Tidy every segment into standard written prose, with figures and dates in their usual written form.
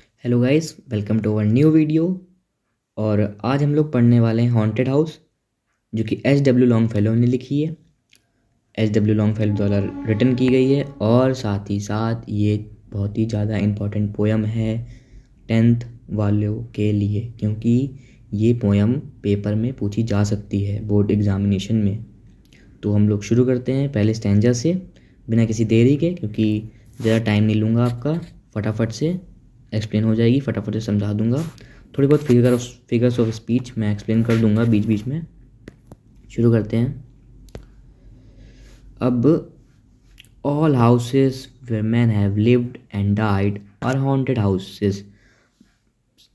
Hello guys, welcome to our new video. और आज हम लोग पढ़ने वाले हैं हॉन्टेड हाउस, जो कि एच.डब्ल्यू. लॉन्गफेलो ने लिखी है। एच.डब्ल्यू. लॉन्गफेलो द्वारा रिटन की गई है और साथ ही साथ ये बहुत ही ज़्यादा इम्पॉर्टेंट पोयम है 10th वालों के लिए, क्योंकि ये पोयम पेपर में पूछी जा सकती है बोर्ड एग्जामिनेशन में। तो हम लोग शुरू करते हैं पहले स्टैंजा से बिना किसी देरी के, क्योंकि ज़्यादा टाइम नहीं लूँगा आपका, फटाफट से एक्सप्लेन हो जाएगी, फटाफट से समझा दूंगा। थोड़ी बहुत फिगर्स ऑफ स्पीच मैं एक्सप्लेन कर दूंगा बीच बीच में। शुरू करते हैं। अब all houses where man have lived and died are haunted houses.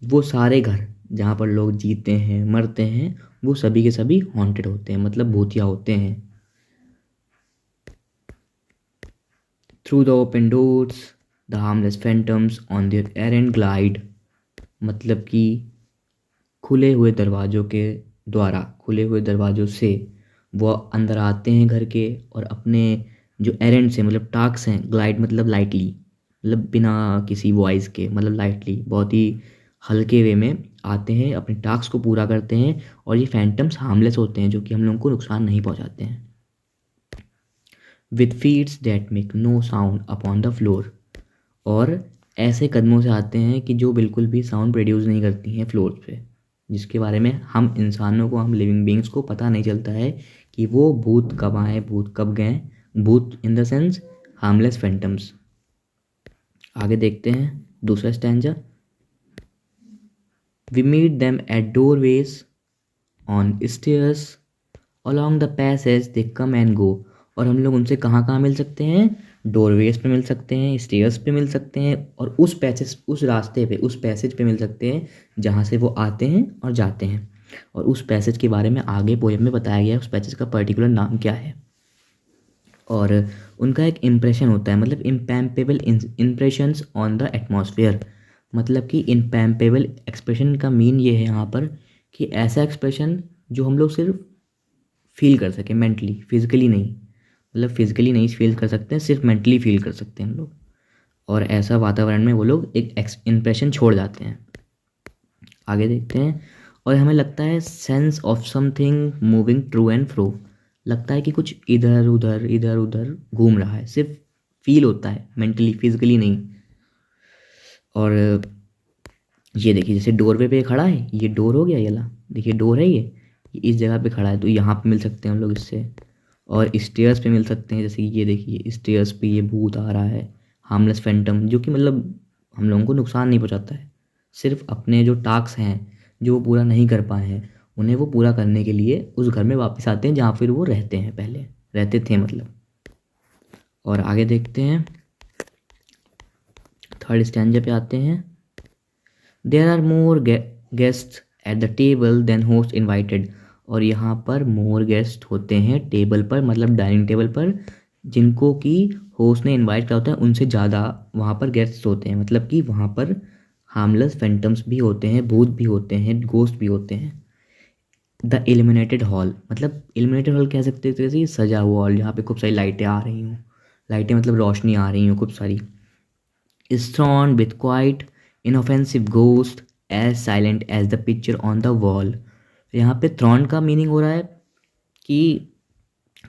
वो सारे घर जहाँ पर लोग जीते हैं मरते हैं वो सभी के सभी हॉन्टेड होते हैं, मतलब भूतिया होते हैं। Through the open doors the harmless phantoms on their errand glide. मतलब कि खुले हुए दरवाज़ों के द्वारा, खुले हुए दरवाज़ों से वो अंदर आते हैं घर के, और अपने जो एरेंड से मतलब टास्क हैं, ग्लाइड मतलब लाइटली, मतलब बिना किसी वॉइस के, मतलब लाइटली बहुत ही हल्के वे में आते हैं, अपने टास्क को पूरा करते हैं। और ये फैंटम्स हार्मलेस होते हैं, जो कि हम लोगों को नुकसान नहीं पहुंचाते हैं। With feets that make no sound upon the floor. और ऐसे कदमों से आते हैं कि जो बिल्कुल भी साउंड प्रोड्यूस नहीं करती हैं फ्लोर पे, जिसके बारे में हम इंसानों को, हम लिविंग बींग्स को पता नहीं चलता है कि वो भूत कब आए, भूत कब गए। भूत in the sense harmless phantoms. आगे देखते हैं दूसरा stanza. We meet them at doorways on stairs along the passage they come and go. और हम लोग उनसे कहाँ कहाँ मिल सकते हैं? डोरवेज पे मिल सकते हैं, स्टेयर्स पे मिल सकते हैं, और उस पैसेज, उस रास्ते पे, उस पैसेज पे मिल सकते हैं जहाँ से वो आते हैं और जाते हैं। और उस पैसेज के बारे में आगे पोएम में बताया गया है, उस पैसेज का पर्टिकुलर नाम क्या है। और उनका एक इम्प्रेशन होता है, मतलब इम्पैम्पेबल इम्प्रेशंस ऑन द एटमॉस्फेयर। मतलब कि इम्पैम्पेबल एक्सप्रेशन का मीन ये है यहाँ पर कि ऐसा एक्सप्रेशन जो हम लोग सिर्फ फील कर सकें, मेंटली, फिजिकली नहीं, मतलब फिजिकली नहीं फील कर सकते हैं, सिर्फ मेंटली फील कर सकते हैं हम लोग। और ऐसा वातावरण में वो लोग एक इम्प्रेशन छोड़ जाते हैं। आगे देखते हैं। और हमें लगता है sense of something moving to and fro. लगता है कि कुछ इधर उधर घूम रहा है, सिर्फ फील होता है, मेंटली फिजिकली नहीं। और ये देखिए, जैसे डोरवे पे खड़ा है, ये डोर हो गया, ये ला देखिए डोर है, ये इस जगह पे खड़ा है, तो यहाँ पे मिल सकते हैं हम लोग इससे। और स्टेयर्स पे मिल सकते हैं, जैसे कि ये देखिए स्टेयर्स पे ये भूत आ रहा है, हार्मलेस फैंटम, जो कि मतलब हम लोगों को नुकसान नहीं पहुंचाता है, सिर्फ अपने जो टास्क हैं जो वो पूरा नहीं कर पाए हैं उन्हें वो पूरा करने के लिए उस घर में वापस आते हैं जहाँ फिर वो रहते हैं, पहले रहते थे मतलब। और आगे देखते हैं, थर्ड स्टैंजा पे आते हैं। There are more guest at the table then host invited. और यहाँ पर मोर गेस्ट होते हैं टेबल पर, मतलब डाइनिंग टेबल पर, जिनको कि होस्ट ने इनवाइट किया होता है उनसे ज़्यादा वहाँ पर गेस्ट्स होते हैं। मतलब कि वहाँ पर हार्मलेस फैंटम्स भी होते हैं, भूत भी होते हैं, गोस्ट भी होते हैं। द इल्यूमिनेटेड हॉल, मतलब इल्यूमिनेटेड हॉल कह सकते हैं जैसे ये सजा हुआ हॉल, जहाँ पे खूब सारी लाइटें आ रही हूँ, लाइटें मतलब रोशनी आ रही हूँ खूब सारी। is thrown with quite inoffensive ghost as silent as the picture on the wall। यहाँ पे थ्रॉन का मीनिंग हो रहा है कि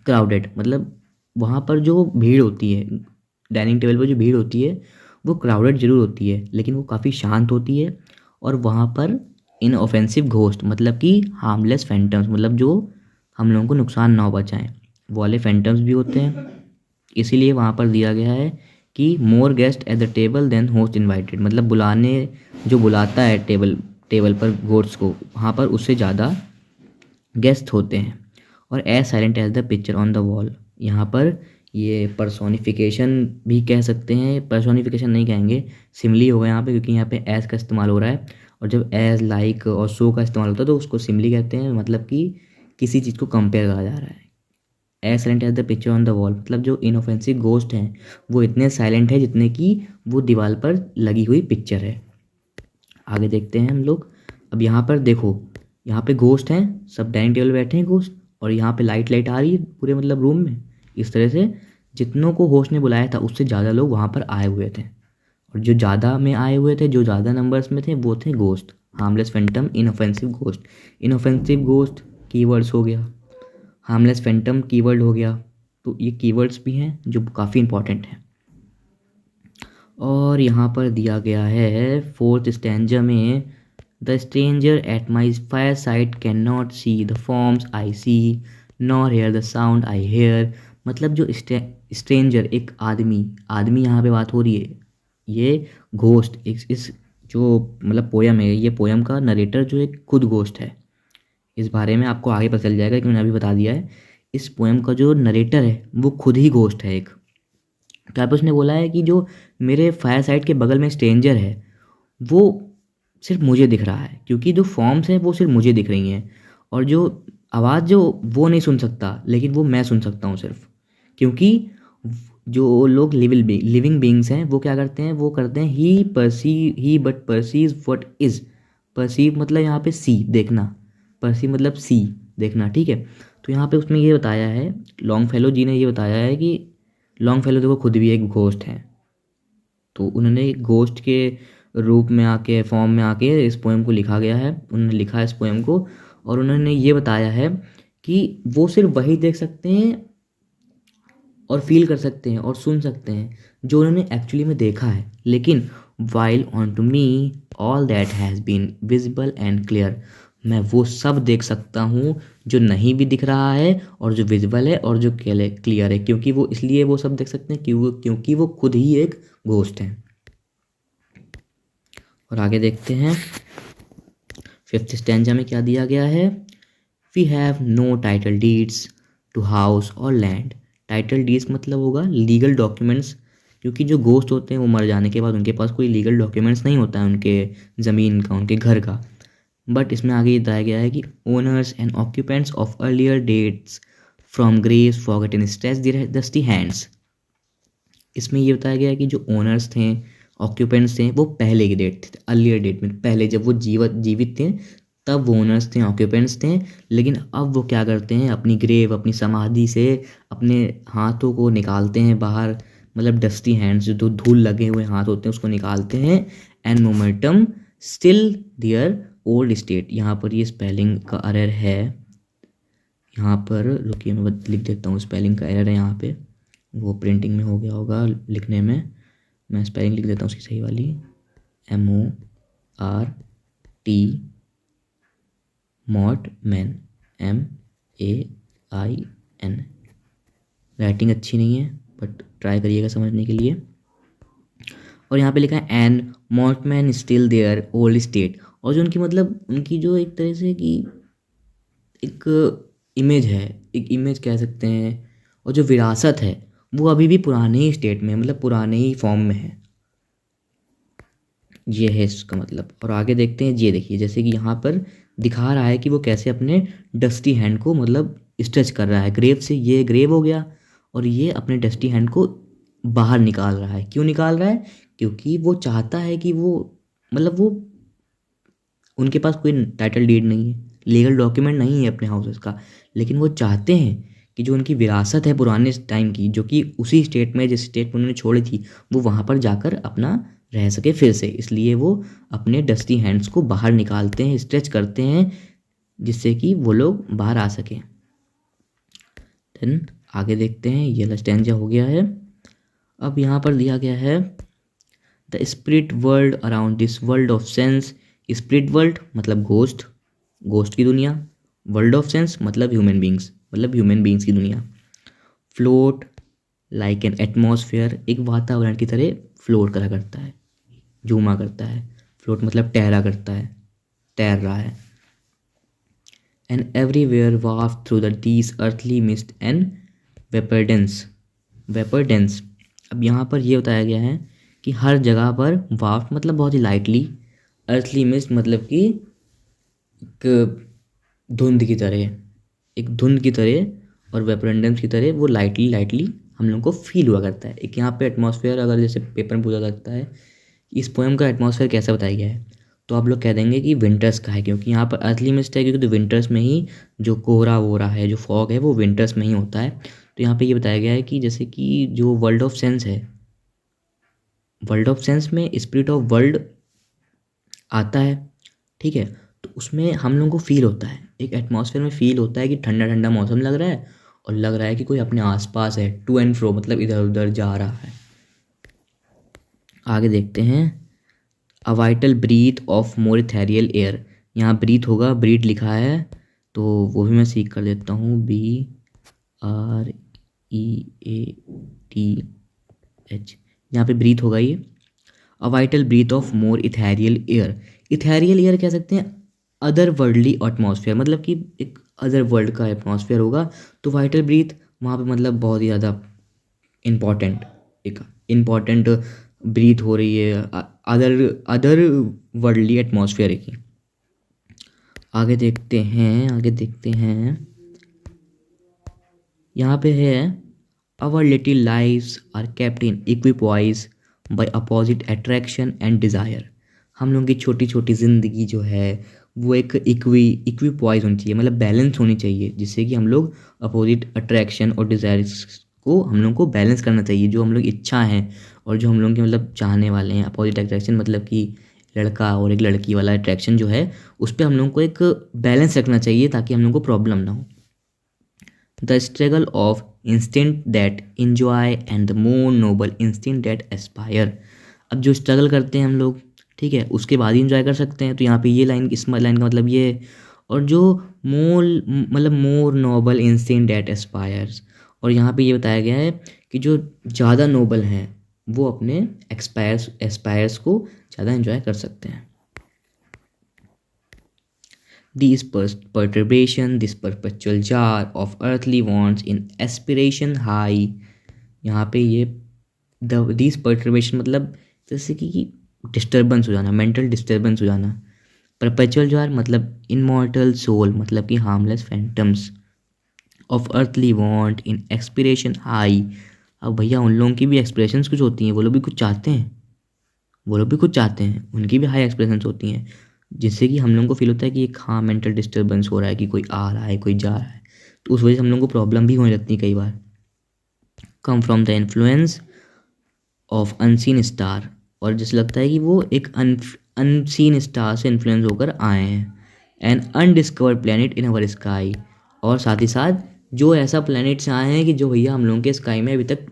क्राउडेड, मतलब वहाँ पर जो भीड़ होती है, डाइनिंग टेबल पर जो भीड़ होती है वो क्राउडेड जरूर होती है, लेकिन वो काफ़ी शांत होती है। और वहाँ पर इनऑफेंसिव घोस्ट, मतलब कि हार्मलेस फैंटम्स, मतलब जो हम लोगों को नुकसान ना पहुँचाएं, वो वाले फैंटम्स भी होते हैं। इसीलिए वहाँ पर दिया गया है कि more guest at the table then host invited, मतलब बुलाने, जो बुलाता है टेबल टेबल पर घोस्ट को, वहाँ पर उससे ज़्यादा गेस्ट होते हैं। और as silent as the picture on the wall, यहाँ पर ये पर्सोनिफिकेशन भी कह सकते हैं, पर्सोनिफिकेशन नहीं कहेंगे, सिमली होगा यहाँ पे, क्योंकि यहाँ पे एज का इस्तेमाल हो रहा है। और जब एज, लाइक और सो का इस्तेमाल होता है तो उसको सिमली कहते हैं, मतलब कि किसी चीज़ को कंपेयर करा जा रहा है। As silent as the picture on the wall, मतलब जो इनऑफेंसिव गोस्ट हैं वो इतने साइलेंट है जितने कि वो दीवार पर लगी हुई पिक्चर है। आगे देखते हैं हम लोग। अब यहाँ पर देखो, यहाँ पे घोस्ट हैं, सब डाइनिंग टेबल बैठे हैं घोस्ट, और यहाँ पे लाइट लाइट आ रही है पूरे मतलब रूम में। इस तरह से जितनों को होस्ट ने बुलाया था उससे ज़्यादा लोग वहाँ पर आए हुए थे। और जो ज़्यादा में आए हुए थे, जो ज़्यादा नंबर्स में थे, वो थे ghost. Harmless phantom, inoffensive ghost. Inoffensive ghost keywords हो गया, हार्मलेस फैंटम कीवर्ड हो गया। तो ये कीवर्ड्स भी हैं जो काफ़ी इंपॉर्टेंट हैं। और यहाँ पर दिया गया है 4th स्टैंजा में, the stranger at my fireside can not see the forms I see nor hear the sound I hear. मतलब जो स्ट्रेंजर, एक आदमी, आदमी यहाँ पे बात हो रही है, ये घोस्ट, इस जो मतलब पोयम है, ये पोयम का नरेटर जो एक खुद घोस्ट है। इस बारे में आपको आगे पता चल जाएगा कि मैंने अभी बता दिया है। इस पोयम का जो नरेटर है वो खुद ही घोस्ट है एक। तो आप उसने बोला है कि जो मेरे फायर साइड के बगल में स्ट्रेंजर है वो सिर्फ मुझे दिख रहा है, क्योंकि जो फॉर्म्स हैं वो सिर्फ मुझे दिख रही हैं, और जो आवाज़ जो वो नहीं सुन सकता, लेकिन वो मैं सुन सकता हूँ सिर्फ। क्योंकि जो लोग लिविंग बींग्स हैं वो क्या करते हैं, वो करते हैं ही but perceive what is. Perceive मतलब यहाँ पे सी, देखना। परसीव मतलब सी, देखना, ठीक है। तो यहाँ पे उसमें ये बताया है, लॉन्गफेलो जी ने ये बताया है कि लॉन्गफेलो देखो खुद भी एक घोस्ट है। तो उन्होंने घोस्ट के रूप में आके, फॉर्म में आके इस पोएम को लिखा गया है, उन्होंने लिखा है इस पोएम को। और उन्होंने ये बताया है कि वो सिर्फ वही देख सकते हैं और फील कर सकते हैं और सुन सकते हैं जो उन्होंने एक्चुअली में देखा है। लेकिन while on to me all that has been visible and clear, मैं वो सब देख सकता हूँ जो नहीं भी दिख रहा है और जो विजिबल है और जो क्लियर है। क्योंकि वो इसलिए वो सब देख सकते हैं क्योंकि वो खुद ही एक घोस्ट हैं। और आगे देखते हैं 5th स्टैंजा में क्या दिया गया है। We have no title deeds to house और लैंड। टाइटल डीड्स मतलब होगा लीगल डॉक्यूमेंट्स, क्योंकि जो घोस्ट होते हैं वो मर जाने के बाद उनके पास कोई लीगल डॉक्यूमेंट्स नहीं होता है उनके ज़मीन का, उनके घर का। बट इसमें आगे ये बताया गया है कि owners and occupants of earlier dates from graves forgotten stretch their dusty hands. इसमें ये बताया गया है कि जो ओनर्स थे, ऑक्यूपेंट्स थे, वो पहले की डेट थे, अर्लियर डेट में, पहले जब वो जीवित थे तब वो ओनर्स थे, ऑक्यूपेंट्स थे। लेकिन अब वो क्या करते हैं, अपनी ग्रेव, अपनी समाधि से अपने हाथों को निकालते हैं बाहर, मतलब डस्टी हैंड्स, जो धूल लगे हुए हाथ होते हैं उसको निकालते हैं। And momentum still their old state. यहाँ पर ये स्पेलिंग का एरर है, यहाँ पर रुकिए मैं लिख देता हूँ, स्पेलिंग का एरर है यहाँ पे, वो प्रिंटिंग में हो गया होगा लिखने में। मैं स्पेलिंग लिख देता हूँ उसकी सही वाली, MORT मॉट मैन, MAIN। राइटिंग अच्छी नहीं है बट ट्राई करिएगा समझने के लिए। और यहाँ पे लिखा है एन मॉटमैन स्टिल देयर ओल्ड स्टेट। और जो उनकी मतलब उनकी जो एक तरह से कि एक इमेज है, एक इमेज कह सकते हैं, और जो विरासत है वो अभी भी पुराने ही स्टेट में, मतलब पुराने ही फॉर्म में है। ये है इसका मतलब। और आगे देखते हैं, ये देखिए जैसे कि यहाँ पर दिखा रहा है कि वो कैसे अपने डस्टी हैंड को मतलब स्ट्रेच कर रहा है ग्रेव से। ये ग्रेव हो गया और ये अपने डस्टी हैंड को बाहर निकाल रहा है। क्यों निकाल रहा है? क्योंकि वो चाहता है कि वो मतलब वो उनके पास कोई टाइटल डीड नहीं है, लीगल डॉक्यूमेंट नहीं है अपने हाउसेस का, लेकिन वो चाहते हैं कि जो उनकी विरासत है पुराने टाइम की, जो कि उसी स्टेट में, जिस स्टेट में उन्होंने छोड़ी थी, वो वहाँ पर जाकर अपना रह सके फिर से। इसलिए वो अपने डस्टी हैंड्स को बाहर निकालते हैं, स्ट्रेच करते हैं, जिससे कि वो लोग बाहर आ सकें। देन आगे देखते हैं, ये स्टैंजा हो गया है। अब यहाँ पर दिया गया है the spirit world around this world of sense. Spirit world मतलब घोस्ट, घोस्ट की दुनिया। वर्ल्ड ऑफ सेंस मतलब ह्यूमन बींग्स, मतलब ह्यूमन बींग्स की दुनिया। फ्लोट लाइक एन एटमॉस्फेयर, एक वातावरण की तरह फ्लोट करा करता है, झूमा करता है। फ्लोट मतलब टहरा करता है, तैर रहा है। And everywhere waft through the these earthly mist and vapour dense. Vapour dense, अब यहाँ पर ये बताया गया है कि हर जगह पर वाफ्ट मतलब बहुत ही लाइटली, अर्थली मिस्ट मतलब कि एक धुंध की तरह, एक धुंध की तरह, और वेपरेंडेंस की तरह वो लाइटली लाइटली हम लोग को फील हुआ करता है। एक यहाँ पे एटमॉस्फेयर, अगर जैसे पेपर में पूछा जाता है इस पोएम का एटमॉस्फेयर कैसा बताया गया है, तो आप लोग कह देंगे कि विंटर्स का है, क्योंकि यहाँ पर अर्थली मिस्ट है, क्योंकि तो विंटर्स में ही जो कोहरा वोहरा है, जो फॉग है, वो विंटर्स में ही होता है। तो यहाँ पे ये बताया गया है कि जैसे कि जो वर्ल्ड ऑफ सेंस है, वर्ल्ड ऑफ सेंस में स्पिरिट ऑफ वर्ल्ड आता है, ठीक है। तो उसमें हम लोगों को फील होता है, एक एटमॉस्फेयर में फील होता है कि ठंडा ठंडा मौसम लग रहा है और लग रहा है कि कोई अपने आसपास है, टू एंड फ्रो मतलब इधर उधर जा रहा है। आगे देखते हैं, a vital breath of more ethereal air. यहाँ ब्रीथ होगा, ब्रीथ लिखा है तो वो भी मैं सीख कर देता हूँ, BREATH। यहाँ पे ब्रीथ होगा ये, a vital breath of more ethereal air. Ethereal air कह सकते हैं अदर वर्ल्डली एटमॉस्फेयर, मतलब कि एक अदर वर्ल्ड का एटमॉस्फेयर होगा। तो वाइटल ब्रीथ वहाँ पे मतलब बहुत ही ज़्यादा इम्पॉर्टेंट, एक इम्पॉर्टेंट ब्रीथ हो रही है अदर अदर वर्ल्डली एटमॉस्फेयर की। आगे देखते हैं, आगे देखते हैं, यहाँ पे है, our little lives are kept in equipoise by opposite attraction and desire. हम लोगों की छोटी छोटी ज़िंदगी जो है वो एक इक्विपॉइज होनी चाहिए, मतलब बैलेंस होनी चाहिए, जिससे कि हम लोग अपोजिट अट्रैक्शन और डिज़ायर्स को हम लोग को बैलेंस करना चाहिए। जो हम लोग इच्छा हैं और जो हम लोग के मतलब चाहने वाले हैं, अपोजिट अट्रैक्शन मतलब कि लड़का और एक लड़की वाला अट्रैक्शन जो है, उस पर हम लोग को एक बैलेंस रखना चाहिए ताकि हम लोग को प्रॉब्लम ना हो। The struggle of instinct that enjoy and the more noble instinct that aspire. अब जो स्ट्रगल करते हैं हम लोग, ठीक है, उसके बाद ही इंजॉय कर सकते हैं। तो यहाँ पे ये लाइन, इस लाइन का मतलब ये है। और जो मोर नोबल इंस्टिंक्ट दैट एस्पायर्स, और यहाँ पे ये बताया गया है कि जो ज़्यादा नोबल हैं वो अपने एस्पायर्स को ज़्यादा इंजॉय कर सकते हैं। These perturbation, this perpetual jar of earthly wants in aspiration high। यहाँ पे ये these perturbation मतलब जैसे कि डिस्टर्बेंस हो जाना, मेंटल डिस्टर्बेंस हो जाना। परपेचुअल जार मतलब इमॉर्टल सोल, मतलब कि harmless phantoms of earthly want in expiration high. अब भैया उन लोगों की भी एक्सप्रेशंस कुछ होती हैं, वो लोग भी कुछ चाहते हैं, वो लोग भी कुछ चाहते हैं, उनकी भी हाई एक्सप्रेशंस होती हैं, जिससे कि हम लोगों को फील होता है कि एक हाँ मेंटल डिस्टर्बेंस हो रहा है, कि कोई आ रहा है कोई जा रहा है। तो उस वजह से हम लोगों को प्रॉब्लम भी होने लगती है कई बार। Come from the influence of unseen star, और जैसे लगता है कि वो एक अनसीन स्टार से इन्फ्लुएंस होकर आए हैं। An undiscovered planet in our sky, और साथ ही साथ जो ऐसा प्लेनेट से आए हैं कि जो भैया हम लोगों के स्काई में अभी तक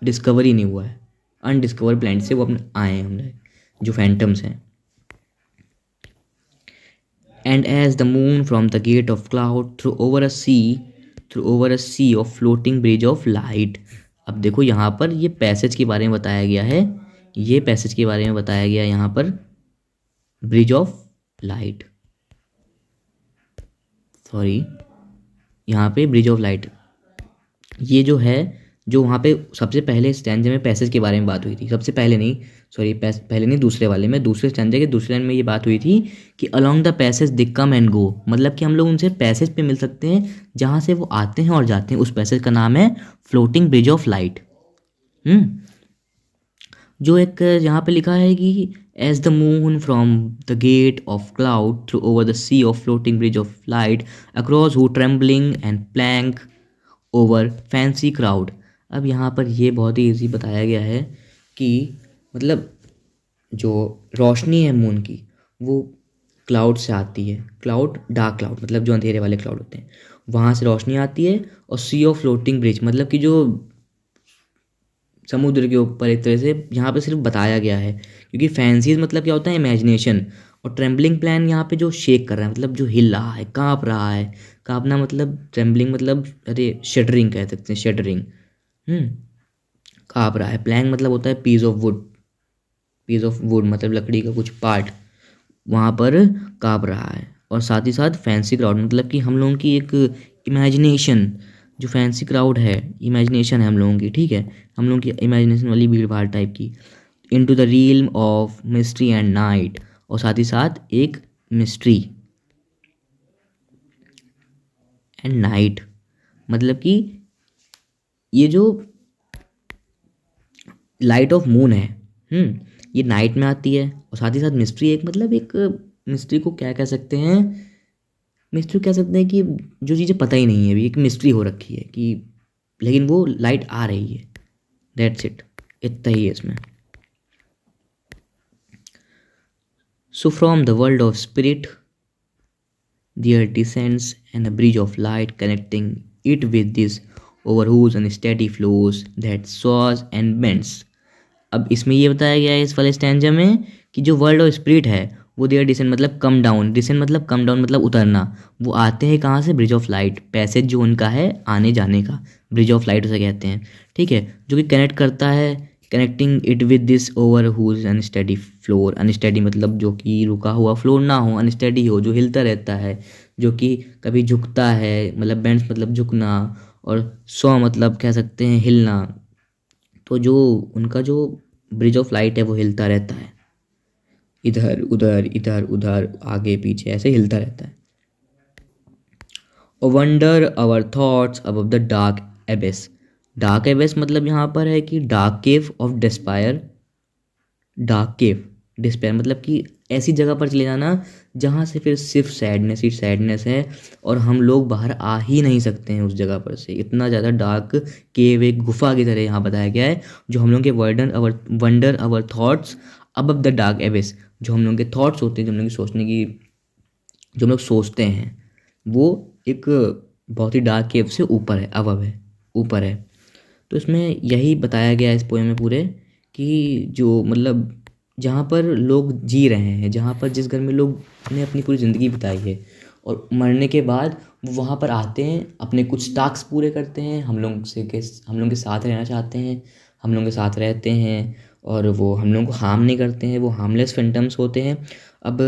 डिस्कवर ही नहीं हुआ है। अनडिस्कवर्ड प्लेनेट से वो अपने आए हैं हमने, जो फैंटम्स हैं। And as the moon from the gate of cloud through over a sea of floating bridge of light। अब देखो यहाँ पर ये पैसेज के बारे में बताया गया है, ये पैसेज के बारे में बताया गया है यहाँ पर, ब्रिज ऑफ लाइट, सॉरी यहाँ पे ब्रिज ऑफ लाइट, ये जो है, जो वहाँ पे सबसे पहले स्टैंजे में पैसेज के बारे में बात हुई थी, सबसे पहले नहीं, सॉरी पहले नहीं, दूसरे वाले में, दूसरे स्टैंजे के दूसरे लाइन में ये बात हुई थी कि along the passage they come and गो, मतलब कि हम लोग उनसे पैसेज पे मिल सकते हैं जहाँ से वो आते हैं और जाते हैं। उस पैसेज का नाम है फ्लोटिंग ब्रिज ऑफ लाइट। जो एक यहाँ पे लिखा है कि as the moon from the gate of cloud through over the sea of floating bridge of light across who trembling and plank over fancy crowd. अब यहाँ पर ये बहुत ही ईजी बताया गया है कि मतलब जो रोशनी है मून की वो क्लाउड से आती है, क्लाउड डार्क क्लाउड मतलब जो अंधेरे वाले क्लाउड होते हैं, वहाँ से रोशनी आती है। और सी ऑफ फ्लोटिंग ब्रिज मतलब कि जो समुद्र के ऊपर, एक तरह से यहाँ पे सिर्फ बताया गया है, क्योंकि फैंसीज मतलब क्या होता है, इमेजिनेशन। और ट्रेम्बलिंग प्लान यहाँ पे जो शेक कर रहा है, मतलब जो हिल रहा है, काँप रहा है, काँपना मतलब ट्रेम्बलिंग मतलब अरे शेडरिंग कह सकते हैं, शेडरिंग। काँप रहा है। प्लैंक मतलब होता है piece of wood, piece of wood मतलब लकड़ी का कुछ पार्ट वहाँ पर काँप रहा है। और साथ ही साथ फैंसी क्राउड मतलब कि हम लोगों की एक इमेजिनेशन, जो फैंसी क्राउड है इमेजिनेशन है हम लोगों की, ठीक है, हम लोगों की इमेजिनेशन वाली भीड़ भाड़ टाइप की। Into the realm of mystery and night, और साथ ही साथ एक मिस्ट्री एंड नाइट मतलब कि ये जो लाइट ऑफ मून है, ये नाइट में आती है। और साथ ही साथ मिस्ट्री, एक मतलब एक मिस्ट्री को क्या कह सकते हैं, मिस्ट्री कह सकते हैं कि जो चीज़ें पता ही नहीं है अभी, एक मिस्ट्री हो रखी है कि, लेकिन वो लाइट आ रही है, दैट्स इट, इतना ही है इसमें। So from the world of spirit there descends and a bridge of light connecting it with this over whose unsteady flows that soars and bends. अब इसमें ये बताया गया है इस वाले स्टैंजा में कि जो वर्ल्ड ऑफ स्पिरिट है वो देयर डिसेंड मतलब कम डाउन, डिसेंड मतलब कम डाउन मतलब उतरना, वो आते हैं कहाँ से, ब्रिज ऑफ लाइट, पैसेज जो उनका है आने जाने का, ब्रिज ऑफ लाइट उसे कहते हैं, ठीक है, जो कि कनेक्ट करता है, connecting it with this over whose unsteady floor, unsteady मतलब जो कि रुका हुआ फ्लोर ना हो, अनस्टेडी हो, जो हिलता रहता है, जो कि कभी झुकता है, मतलब बेंड्स मतलब झुकना, और सॉ मतलब कह सकते हैं हिलना, तो जो उनका जो ब्रिज ऑफ लाइट है वो हिलता रहता है, इधर उधर आगे पीछे ऐसे हिलता रहता है। Wander our thoughts above the dark abyss, dark abyss मतलब यहाँ पर है कि dark cave of despair, dark cave despair मतलब कि ऐसी जगह पर चले जाना जहाँ से फिर सिर्फ सैडनेस ही सैडनेस है और हम लोग बाहर आ ही नहीं सकते हैं उस जगह पर से, इतना ज़्यादा डार्क केव, एक गुफा की तरह यहाँ बताया गया है, जो हम लोग के wander our thoughts above the dark abyss, जो हम लोग के थॉट्स होते हैं, जो हम लोग की सोचने की, जो हम लोग सोचते हैं वो एक बहुत ही डार्क केव से ऊपर है, अबव है, ऊपर है। तो इसमें यही बताया गया है इस पोएम में पूरे कि जो मतलब जहाँ पर लोग जी रहे हैं, जहाँ पर जिस घर में लोग ने अपनी पूरी ज़िंदगी बिताई है और मरने के बाद वो वहाँ पर आते हैं, अपने कुछ टास्क पूरे करते हैं, हम लोग के साथ रहना चाहते हैं, हम लोग के साथ रहते हैं और वो हम लोग को हार्म नहीं करते हैं, वो हार्मलेस फैंटम्स होते हैं। अब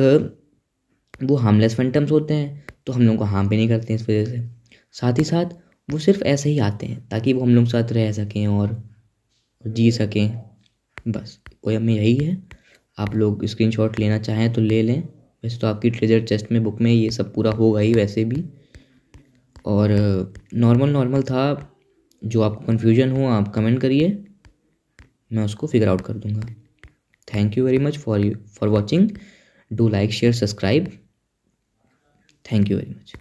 वो हार्मलेस फैंटम्स होते हैं तो हम लोग को हार्म भी नहीं करते हैं इस वजह से, साथ ही साथ वो सिर्फ ऐसे ही आते हैं ताकि वो हम लोग के साथ रह सकें और जी सकें, बस पोएम में यही है। आप लोग स्क्रीनशॉट लेना चाहें तो ले लें, वैसे तो आपकी ट्रेजर चेस्ट में बुक में ये सब पूरा होगा ही वैसे भी, और नॉर्मल था, जो आपको कन्फ्यूजन हो आप कमेंट करिए, मैं उसको फिगर आउट कर दूंगा। Thank you very much for watching, do like share subscribe, thank you very much.